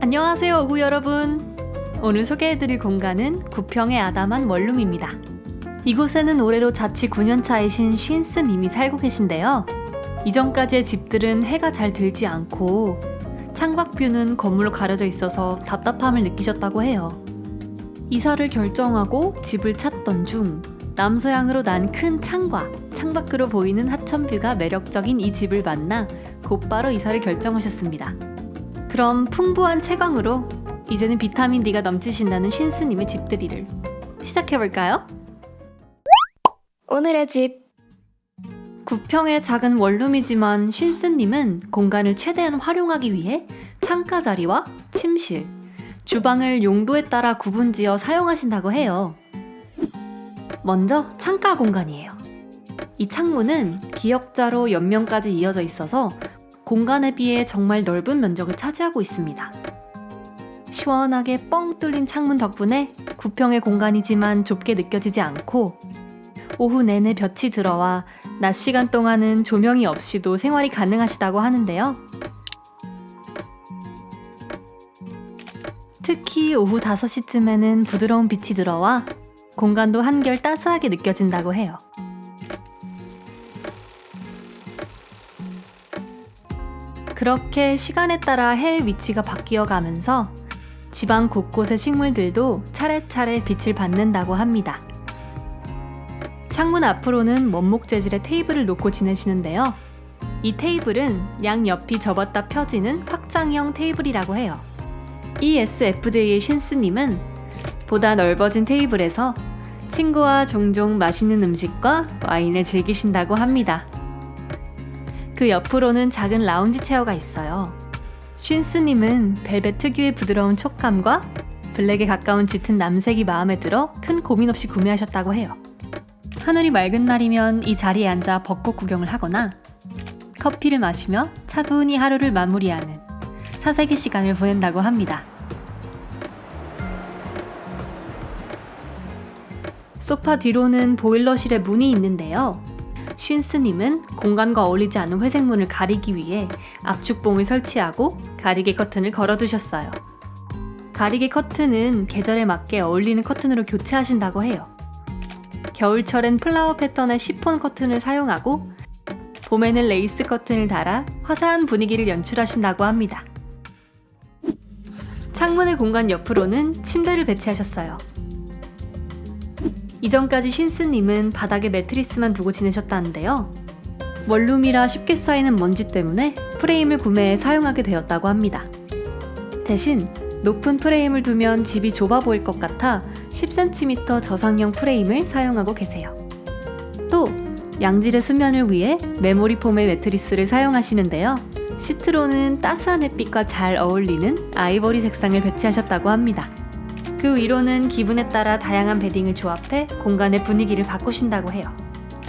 안녕하세요, 오구 여러분. 오늘 소개해드릴 공간은 구평의 아담한 원룸입니다. 이곳에는 올해로 자취 9년차이신 쉰스님이 살고 계신데요. 이전까지의 집들은 해가 잘 들지 않고 창밖 뷰는 건물로 가려져 있어서 답답함을 느끼셨다고 해요. 이사를 결정하고 집을 찾던 중 남서향으로 난 큰 창과 창밖으로 보이는 하천뷰가 매력적인 이 집을 만나 곧바로 이사를 결정하셨습니다. 그럼 풍부한 채광으로 이제는 비타민 D가 넘치신다는 쉰스님의 집들이를 시작해볼까요? 오늘의 집. 구평의 작은 원룸이지만 쉰스님은 공간을 최대한 활용하기 위해 창가 자리와 침실, 주방을 용도에 따라 구분지어 사용하신다고 해요. 먼저 창가 공간이에요. 이 창문은 기역자로 옆면까지 이어져 있어서 공간에 비해 정말 넓은 면적을 차지하고 있습니다. 시원하게 뻥 뚫린 창문 덕분에 구평의 공간이지만 좁게 느껴지지 않고 오후 내내 볕이 들어와 낮 시간 동안은 조명이 없이도 생활이 가능하시다고 하는데요. 특히 오후 5시쯤에는 부드러운 빛이 들어와 공간도 한결 따스하게 느껴진다고 해요. 그렇게 시간에 따라 해의 위치가 바뀌어 가면서 집안 곳곳의 식물들도 차례차례 빛을 받는다고 합니다. 창문 앞으로는 원목 재질의 테이블을 놓고 지내시는데요. 이 테이블은 양옆이 접었다 펴지는 확장형 테이블이라고 해요. ESFJ의 쉰스님은 보다 넓어진 테이블에서 친구와 종종 맛있는 음식과 와인을 즐기신다고 합니다. 그 옆으로는 작은 라운지 체어가 있어요. 쉰스님은 벨벳 특유의 부드러운 촉감과 블랙에 가까운 짙은 남색이 마음에 들어 큰 고민 없이 구매하셨다고 해요. 하늘이 맑은 날이면 이 자리에 앉아 벚꽃 구경을 하거나 커피를 마시며 차분히 하루를 마무리하는 사색의 시간을 보낸다고 합니다. 소파 뒤로는 보일러실에 문이 있는데요. 쉰스님은 공간과 어울리지 않는 회색문을 가리기 위해 압축봉을 설치하고 가리개 커튼을 걸어두셨어요. 가리개 커튼은 계절에 맞게 어울리는 커튼으로 교체하신다고 해요. 겨울철엔 플라워 패턴의 시폰 커튼을 사용하고 봄에는 레이스 커튼을 달아 화사한 분위기를 연출하신다고 합니다. 창문의 공간 옆으로는 침대를 배치하셨어요. 이전까지 쉰스님은 바닥에 매트리스만 두고 지내셨다는데요. 원룸이라 쉽게 쌓이는 먼지 때문에 프레임을 구매해 사용하게 되었다고 합니다. 대신 높은 프레임을 두면 집이 좁아 보일 것 같아 10cm 저상형 프레임을 사용하고 계세요. 또 양질의 수면을 위해 메모리 폼의 매트리스를 사용하시는데요. 시트로는 따스한 햇빛과 잘 어울리는 아이보리 색상을 배치하셨다고 합니다. 그 위로는 기분에 따라 다양한 베딩을 조합해 공간의 분위기를 바꾸신다고 해요.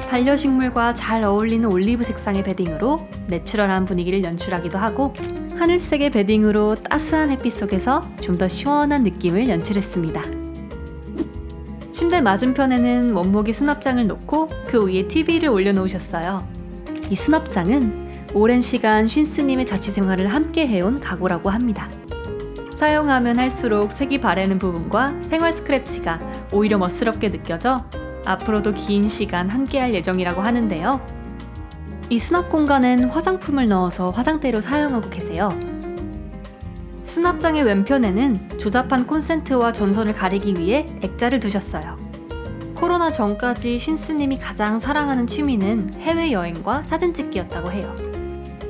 반려식물과 잘 어울리는 올리브 색상의 베딩으로 내추럴한 분위기를 연출하기도 하고 하늘색의 베딩으로 따스한 햇빛 속에서 좀 더 시원한 느낌을 연출했습니다. 침대 맞은편에는 원목의 수납장을 놓고 그 위에 TV를 올려놓으셨어요. 이 수납장은 오랜 시간 쉰스님의 자취 생활을 함께 해온 가구라고 합니다. 사용하면 할수록 색이 바래는 부분과 생활 스크래치가 오히려 멋스럽게 느껴져 앞으로도 긴 시간 함께할 예정이라고 하는데요. 이 수납 공간엔 화장품을 넣어서 화장대로 사용하고 계세요. 수납장의 왼편에는 조잡한 콘센트와 전선을 가리기 위해 액자를 두셨어요. 코로나 전까지 쉰스님이 가장 사랑하는 취미는 해외여행과 사진찍기였다고 해요.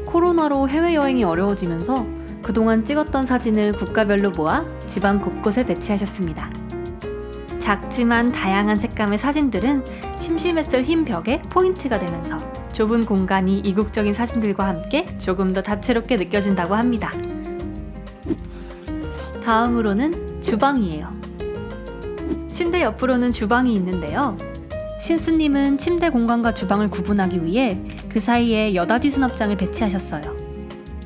코로나로 해외여행이 어려워지면서 그동안 찍었던 사진을 국가별로 모아 집안 곳곳에 배치하셨습니다. 작지만 다양한 색감의 사진들은 심심했을 흰 벽에 포인트가 되면서 좁은 공간이 이국적인 사진들과 함께 조금 더 다채롭게 느껴진다고 합니다. 다음으로는 주방이에요. 침대 옆으로는 주방이 있는데요. 쉰스님은 침대 공간과 주방을 구분하기 위해 그 사이에 여닫이 수납장을 배치하셨어요.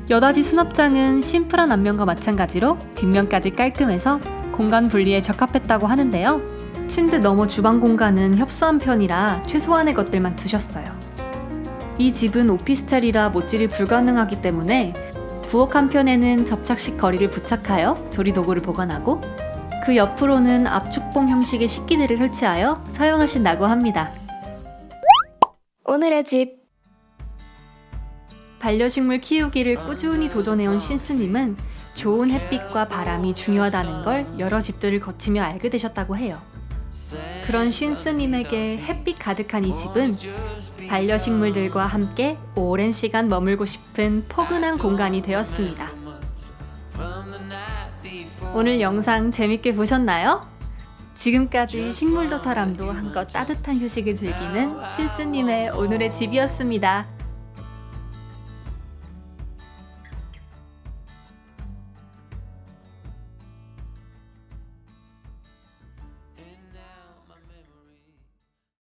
여닫이 수납장은 심플한 앞면과 마찬가지로 뒷면까지 깔끔해서 공간 분리에 적합했다고 하는데요. 침대 너머 주방 공간은 협소한 편이라 최소한의 것들만 두셨어요. 이 집은 오피스텔이라 못질이 불가능하기 때문에 부엌 한편에는 접착식 거리를 부착하여 조리 도구를 보관하고 그 옆으로는 압축봉 형식의 식기들을 설치하여 사용하신다고 합니다. 오늘의 집. 반려식물 키우기를 꾸준히 도전해온 신스님은 좋은 햇빛과 바람이 중요하다는 걸 여러 집들을 거치며 알게 되셨다고 해요. 그런 신스님에게 햇빛 가득한 이 집은 반려식물들과 함께 오랜 시간 머물고 싶은 포근한 공간이 되었습니다. 오늘 영상 재밌게 보셨나요? 지금까지 식물도 사람도 한껏 따뜻한 휴식을 즐기는 신스님의 오늘의 집이었습니다.